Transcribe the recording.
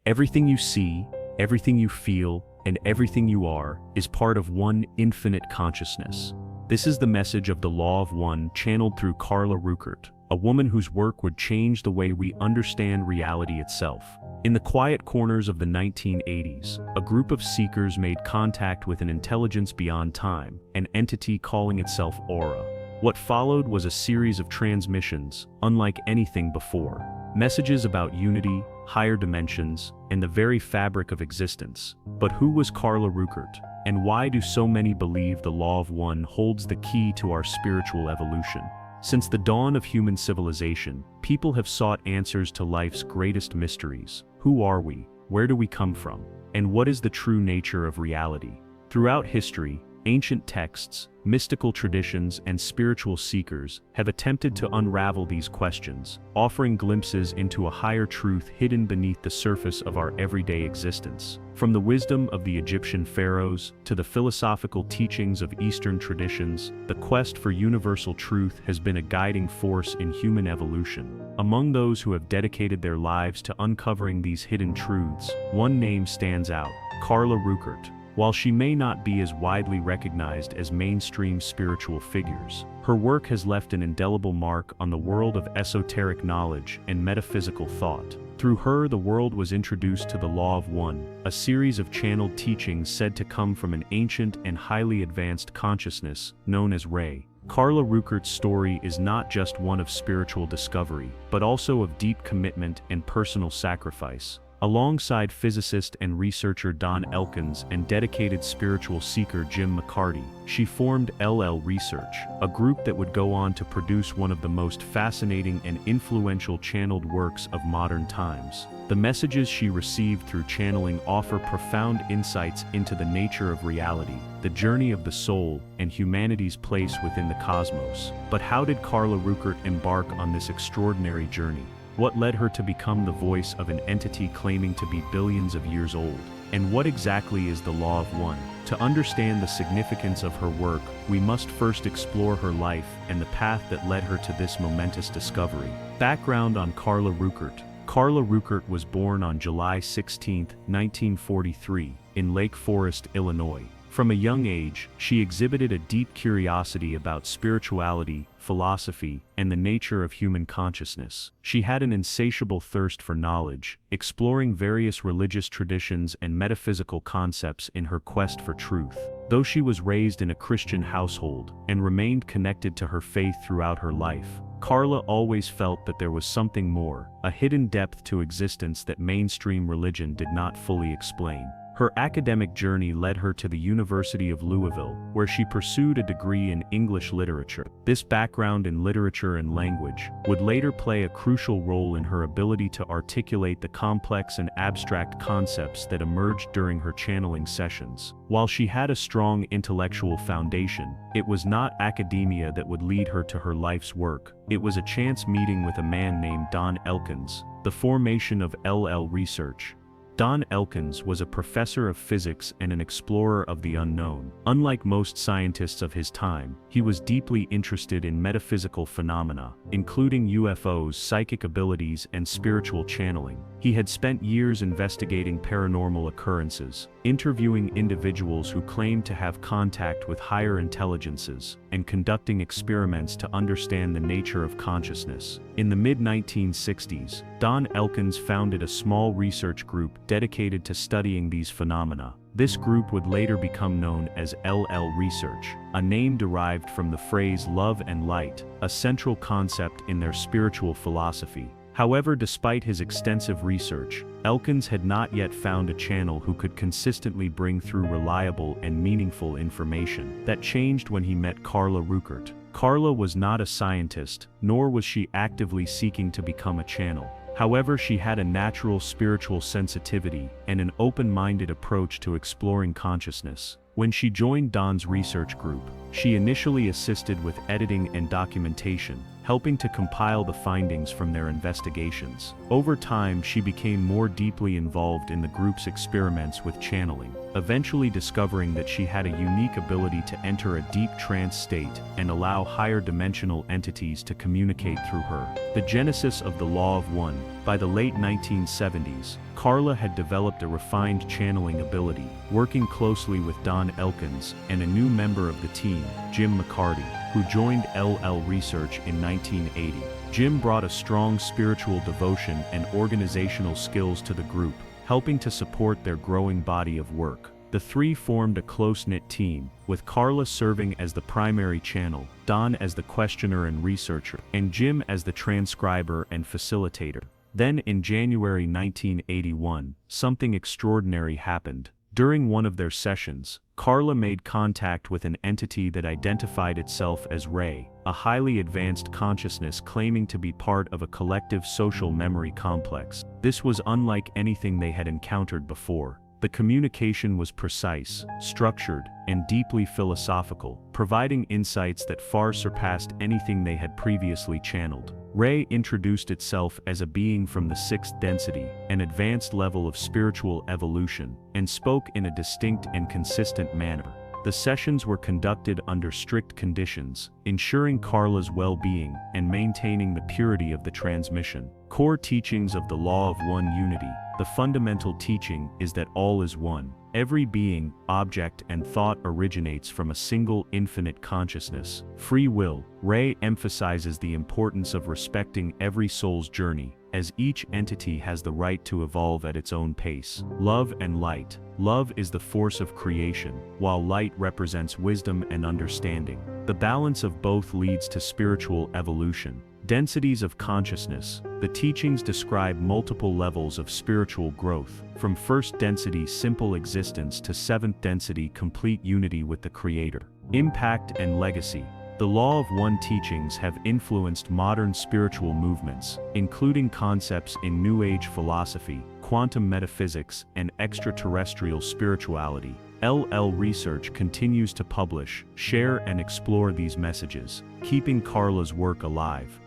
Everything you see, everything you feel, and everything you are is part of one infinite consciousness. This is the message of the Law of One channeled through Carla Rueckert, a woman whose work would change the way we understand reality itself. In the quiet corners of the 1980s, a group of seekers made contact with an intelligence beyond time, an entity calling itself Aura. What followed was a series of transmissions, unlike anything before. Messages about unity, higher dimensions, and the very fabric of existence. But who was Carla Rueckert, and why do so many believe the Law of One holds the key to our spiritual evolution? Since the dawn of human civilization, people have sought answers to life's greatest mysteries. Who are we? Where do we come from? And what is the true nature of reality? Throughout history, ancient texts, mystical traditions, and spiritual seekers have attempted to unravel these questions, offering glimpses into a higher truth hidden beneath the surface of our everyday existence. From the wisdom of the Egyptian pharaohs to the philosophical teachings of Eastern traditions, the quest for universal truth has been a guiding force in human evolution. Among those who have dedicated their lives to uncovering these hidden truths, one name stands out: Carla Rueckert. While she may not be as widely recognized as mainstream spiritual figures, her work has left an indelible mark on the world of esoteric knowledge and metaphysical thought. Through her, the world was introduced to the Law of One, a series of channeled teachings said to come from an ancient and highly advanced consciousness known as Re. Carla Rueckert's story is not just one of spiritual discovery, but also of deep commitment and personal sacrifice. Alongside physicist and researcher Don Elkins and dedicated spiritual seeker Jim McCarty, she formed LL Research, a group that would go on to produce one of the most fascinating and influential channeled works of modern times. The messages she received through channeling offer profound insights into the nature of reality, the journey of the soul, and humanity's place within the cosmos. But how did Carla Rueckert embark on this extraordinary journey? What led her to become the voice of an entity claiming to be billions of years old? And what exactly is the Law of One? To understand the significance of her work, we must first explore her life and the path that led her to this momentous discovery. Background on Carla Rueckert. Carla Rueckert was born on July 16, 1943, in Lake Forest, Illinois. From a young age, she exhibited a deep curiosity about spirituality, philosophy, and the nature of human consciousness. She had an insatiable thirst for knowledge, exploring various religious traditions and metaphysical concepts in her quest for truth. Though she was raised in a Christian household and remained connected to her faith throughout her life, Carla always felt that there was something more, a hidden depth to existence that mainstream religion did not fully explain. Her academic journey led her to the University of Louisville, where she pursued a degree in English literature. This background in literature and language would later play a crucial role in her ability to articulate the complex and abstract concepts that emerged during her channeling sessions. While she had a strong intellectual foundation, it was not academia that would lead her to her life's work. It was a chance meeting with a man named Don Elkins, the formation of LL Research. Don Elkins was a professor of physics and an explorer of the unknown. Unlike most scientists of his time, he was deeply interested in metaphysical phenomena, including UFOs, psychic abilities, and spiritual channeling. He had spent years investigating paranormal occurrences, interviewing individuals who claimed to have contact with higher intelligences, and conducting experiments to understand the nature of consciousness. In the mid-1960s, Don Elkins founded a small research group dedicated to studying these phenomena. This group would later become known as LL Research, a name derived from the phrase love and light, a central concept in their spiritual philosophy. However, despite his extensive research, Elkins had not yet found a channel who could consistently bring through reliable and meaningful information. That changed when he met Carla Rueckert. Carla was not a scientist, nor was she actively seeking to become a channel. However, she had a natural spiritual sensitivity and an open-minded approach to exploring consciousness. When she joined Don's research group, she initially assisted with editing and documentation, helping to compile the findings from their investigations. Over time, she became more deeply involved in the group's experiments with channeling. eventually discovering that she had a unique ability to enter a deep trance state and allow higher dimensional entities to communicate through her. The genesis of the Law of One. By the late 1970s, Carla had developed a refined channeling ability, working closely with Don Elkins and a new member of the team, Jim McCarty, who joined LL Research in 1980. Jim brought a strong spiritual devotion and organizational skills to the group, helping to support their growing body of work. The three formed a close-knit team, with Carla serving as the primary channel, Don as the questioner and researcher, and Jim as the transcriber and facilitator. Then in January 1981, something extraordinary happened. During one of their sessions, Carla made contact with an entity that identified itself as Ray, a highly advanced consciousness claiming to be part of a collective social memory complex. This was unlike anything they had encountered before. The communication was precise, structured, and deeply philosophical, providing insights that far surpassed anything they had previously channeled. Ray introduced itself as a being from the sixth density, an advanced level of spiritual evolution, and spoke in a distinct and consistent manner. The sessions were conducted under strict conditions, ensuring Carla's well-being and maintaining the purity of the transmission. Core teachings of the Law of One Unity. The fundamental teaching is that all is one. Every being, object, and thought originates from a single infinite consciousness. Free will. Ray emphasizes the importance of respecting every soul's journey, as each entity has the right to evolve at its own pace. Love and light. Love is the force of creation, while light represents wisdom and understanding. The balance of both leads to spiritual evolution. Densities of consciousness. The teachings describe multiple levels of spiritual growth, from first density simple existence to seventh density complete unity with the Creator. Impact and legacy. The Law of One teachings have influenced modern spiritual movements, including concepts in New Age philosophy, quantum metaphysics, and extraterrestrial spirituality. LL Research continues to publish, share, and explore these messages, keeping Carla's work alive.